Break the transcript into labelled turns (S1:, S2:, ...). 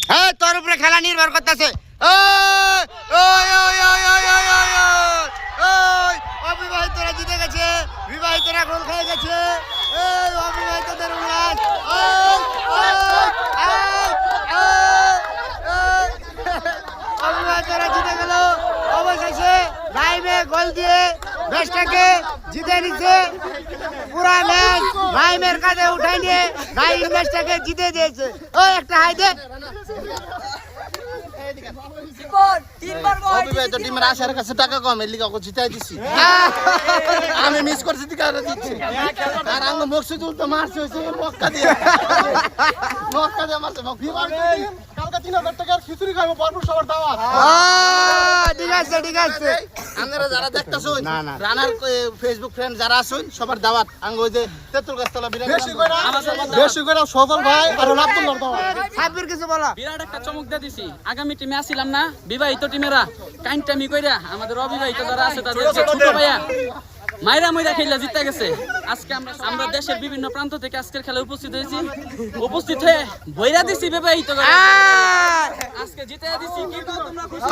S1: হ্যাঁ তোর উপরে খেলা নির্ভর করতেছে। অবিবাহিতরা জিতে গেছে, বিবাহিতরা গোল খেয়ে গেছে। অবিবাহিতদের উল্লাস। অবিবাহিতরা জিতে গেল। অবশেষে নাইমে গোল দিয়ে ম্যাচটাকে জিতে নিচ্ছে। পুরা ম্যাচ নাইমের কাঁধে উঠাই নিয়ে নাইম ম্যাচটাকে জিতে দিয়েছে। ও একটা হাই দে।
S2: অবিবাহিত টিমের আশার কাছে টাকা কম, এর লিগা জিতাই দিছি। আমি মিস করছি দিকে আর দিচ্ছি। আর আঙ্গ মকসুদুল তো মারছে হইছে মক্কা দিয়ে মারছে। কালকে 3000 টাকার খিচুড়ি খাইবো, ভরপুর সবার দাওয়াত।
S1: ঠিক আছে ঠিক আছে।
S2: আপনারা যারা দেখতাছুন
S1: না না
S2: রানার ফেসবুক ফ্রেন্ড যারা আছেন সবার দাওয়াত। আঙ্গ ওই যে তেতুল গাছতলা বিরাট
S3: বেশি করে সজল ভাই আর আব্দুল্লাহর দাওয়াত।
S1: সাব্বির কিছু বলো।
S4: বিরাট একটা চমক দিয়ে দিছি। আগামী টিমে আসিলাম না বিবাহিত টিমেরা কাইনটামি কইরা আমাদের অবিবাহিত যারা আছে তাদের ছোট ভাইয়া মাইরা মইরা খেলা জিতে গেছে। আজকে আমরা দেশের বিভিন্ন প্রান্ত থেকে আজকের খেলায় উপস্থিত হয়েছি। উপস্থিত হয়ে বইরা দিছি বিবাহিত আজকে জিতে দিছি। কি তোমরা খুশি?